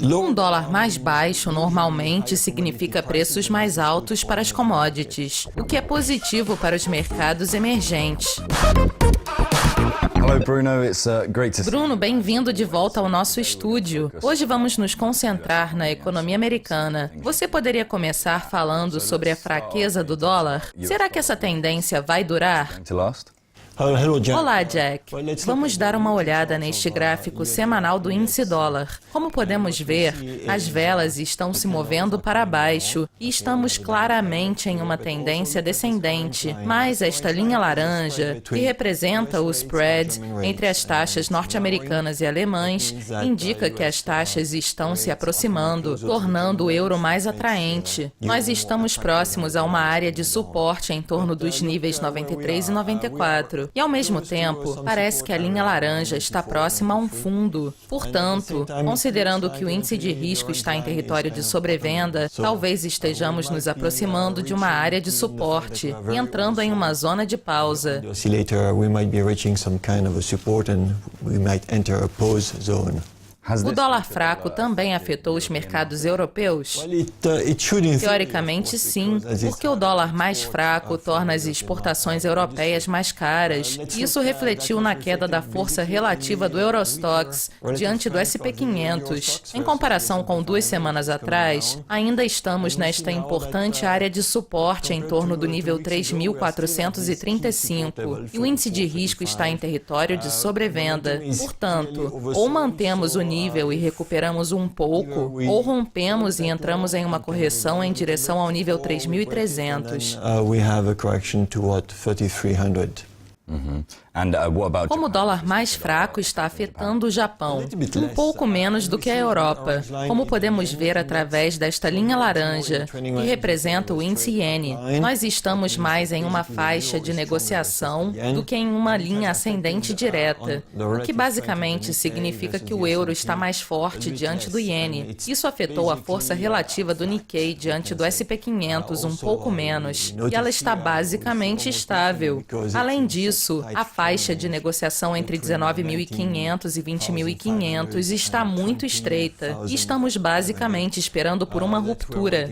Um dólar mais baixo normalmente significa preços mais altos para as commodities, o que é positivo para os mercados emergentes. Hello, Bruno. It's great to see you. Bruno, bem-vindo de volta ao nosso estúdio. Hoje vamos nos concentrar na economia americana. Você poderia começar falando sobre a fraqueza do dólar? Será que essa tendência vai durar? To last? Hello, Jack. Olá, Jack. Vamos dar uma olhada neste gráfico semanal do índice dólar. Como podemos ver, as velas estão se movendo para baixo e estamos claramente em uma tendência descendente. Mas esta linha laranja, que representa o spread entre as taxas norte-americanas e alemãs, indica que as taxas estão se aproximando, tornando o euro mais atraente. Nós estamos próximos a uma área de suporte em torno dos níveis 93 e 94. E, ao mesmo tempo, parece que a linha laranja está próxima a um fundo. Portanto, considerando que o índice de risco está em território de sobrevenda, talvez estejamos nos aproximando de uma área de suporte e entrando em uma zona de pausa. We might be reaching some kind of a support and we might enter a pause zone. O dólar fraco também afetou os mercados europeus? Teoricamente, sim, porque o dólar mais fraco torna as exportações europeias mais caras. Isso refletiu na queda da força relativa do Eurostoxx diante do SP 500. Em comparação com 2 semanas atrás, ainda estamos nesta importante área de suporte em torno do nível 3.435 e o índice de risco está em território de sobrevenda. Portanto, ou mantemos o nível e recuperamos um pouco, ou rompemos e entramos em uma correção em direção ao nível 3.300. We have a correction toward 3,300. Como o dólar mais fraco está afetando o Japão? Um pouco menos do que a Europa, como podemos ver através desta linha laranja, que representa o índice iene. Nós estamos mais em uma faixa de negociação do que em uma linha ascendente direta, o que basicamente significa que o euro está mais forte diante do iene. Isso afetou a força relativa do Nikkei diante do SP 500 um pouco menos, e ela está basicamente estável. Além disso, a faixa de negociação entre 19.500 e 20.500 está muito estreita e estamos basicamente esperando por uma ruptura.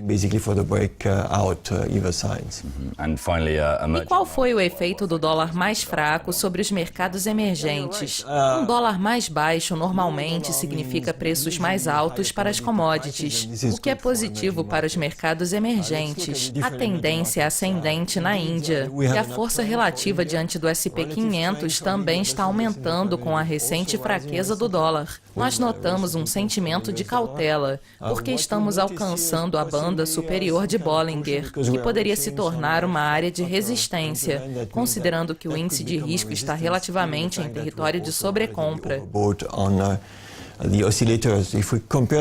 E qual foi o efeito do dólar mais fraco sobre os mercados emergentes? Um dólar mais baixo normalmente significa preços mais altos para as commodities, o que é positivo para os mercados emergentes. A tendência é ascendente na Índia e a força relativa diante do SP 500 também está aumentando com a recente fraqueza do dólar. Nós notamos um sentimento de cautela, porque estamos alcançando a banda superior de Bollinger, que poderia se tornar uma área de resistência, considerando que o índice de risco está relativamente em território de sobrecompra.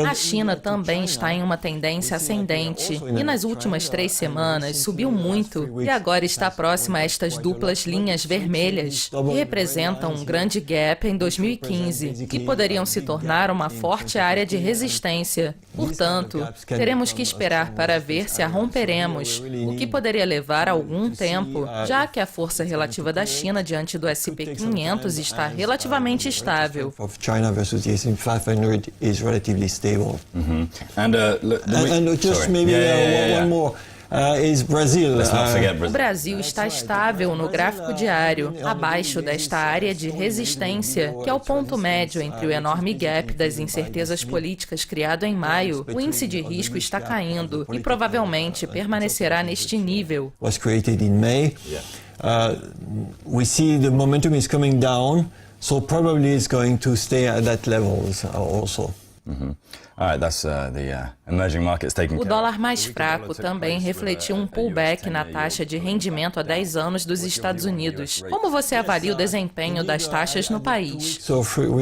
A China também está em uma tendência ascendente e nas últimas 3 semanas subiu muito e agora está próxima a estas duplas linhas vermelhas, que representam um grande gap em 2015 e poderiam se tornar uma forte área de resistência. Portanto, teremos que esperar para ver se a romperemos, o que poderia levar algum tempo, já que a força relativa da China diante do SP 500 está relativamente estável. 500 is relatively stable. And just maybe one more. Is Brazil. O Brasil está estável no gráfico diário, abaixo desta área de resistência, que é o ponto médio entre o enorme gap das incertezas políticas criado em maio. O índice de risco está caindo e provavelmente permanecerá neste nível. Was created in May. We see the momentum is coming down, so probably it's going to stay at that level also. O dólar mais fraco também refletiu um pullback na taxa de rendimento a 10 anos dos Estados Unidos. Como você avalia o desempenho das taxas no país?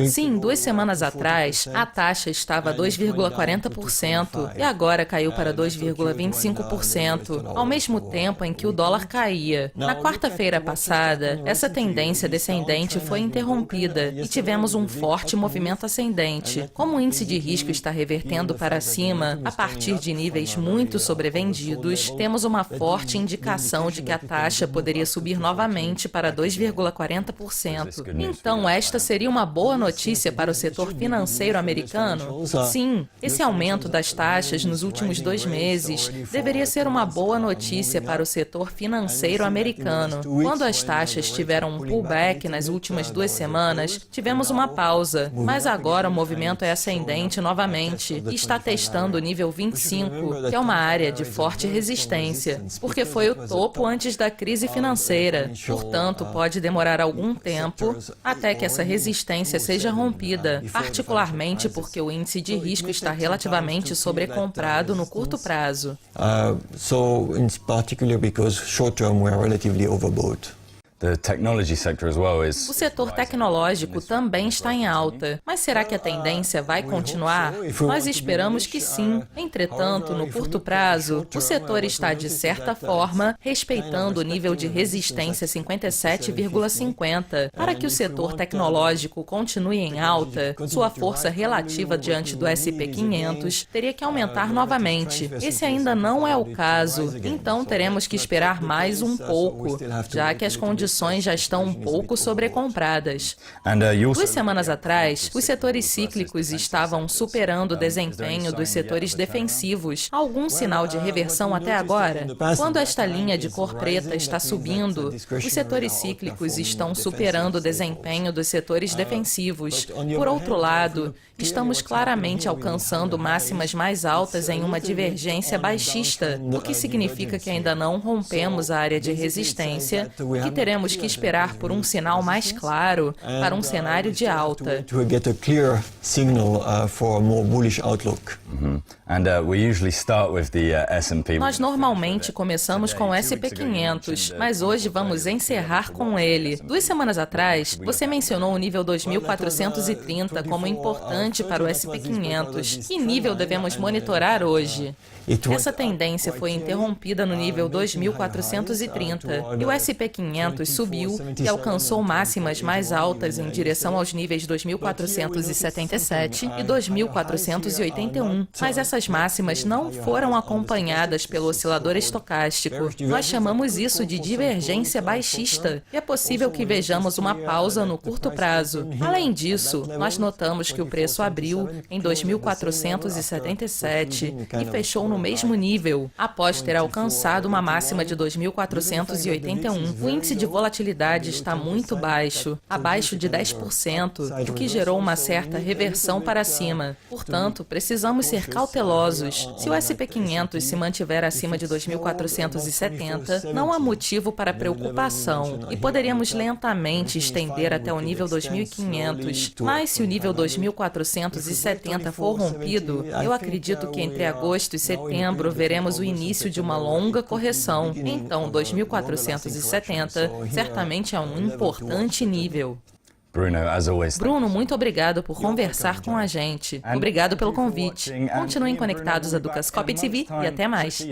Sim, 2 semanas atrás, a taxa estava a 2,40% e agora caiu para 2,25%, ao mesmo tempo em que o dólar caía. Na quarta-feira passada, essa tendência descendente foi interrompida e tivemos um forte movimento ascendente. Como o índice de risco está revertendo para cima a partir de níveis muito sobrevendidos, temos uma forte indicação de que a taxa poderia subir novamente para 2,40%. Então, esta seria uma boa notícia para o setor financeiro americano? Sim, esse aumento das taxas nos últimos 2 meses deveria ser uma boa notícia para o setor financeiro americano. Quando as taxas tiveram um pullback nas últimas 2 semanas, tivemos uma pausa, mas agora o movimento é ascendente novamente e está testando o nível 25, que é uma área de forte resistência, porque foi o topo antes da crise financeira. Portanto, pode demorar algum tempo até que essa resistência seja rompida, particularmente porque o índice de risco está relativamente sobrecomprado no curto prazo. So, in particular because short term we are relatively overbought. The technology sector as well is... O setor tecnológico também está em alta, mas será que a tendência vai continuar? Nós esperamos que sim. Entretanto, no curto prazo, o setor está, de certa forma, respeitando o nível de resistência 57,50. Para que o setor tecnológico continue em alta, sua força relativa diante do S&P 500 teria que aumentar novamente. Esse ainda não é o caso, então teremos que esperar mais um pouco, já que as condições já estão um pouco sobrecompradas. 2 semanas atrás, os setores cíclicos estavam superando o desempenho dos setores defensivos. Algum sinal de reversão até agora? Quando esta linha de cor preta está subindo, os setores cíclicos estão superando o desempenho dos setores defensivos. Por outro lado, estamos claramente alcançando máximas mais altas em uma divergência baixista, o que significa que ainda não rompemos a área de resistência, que teremos que esperar por um sinal mais claro para um cenário de alta. Nós normalmente começamos com o S&P 500, mas hoje vamos encerrar com ele. 2 semanas atrás, você mencionou o nível 2430 como importante para o S&P 500. Que nível devemos monitorar hoje? Essa tendência foi interrompida no nível 2430 e o S&P 500 subiu e alcançou máximas mais altas em direção aos níveis 2477 e 2481. Mas essas máximas não foram acompanhadas pelo oscilador estocástico. Nós chamamos isso de divergência baixista e é possível que vejamos uma pausa no curto prazo. Além disso, nós notamos que o preço abriu em 2477 e fechou no mesmo nível, após ter alcançado uma máxima de 2481. O índice de volatilidade está muito baixo, abaixo de 10%, o que gerou uma certa reversão para cima. Portanto, precisamos ser cautelosos. Se o S&P 500 se mantiver acima de 2470, não há motivo para preocupação e poderíamos lentamente estender até o nível 2500. Mas se o nível 2470 for rompido, eu acredito que entre agosto e setembro veremos o início de uma longa correção. Então, 2470 certamente é um importante nível. Bruno, muito obrigado por conversar com a gente. Obrigado pelo convite. Continuem conectados a Dukascopy TV e até mais.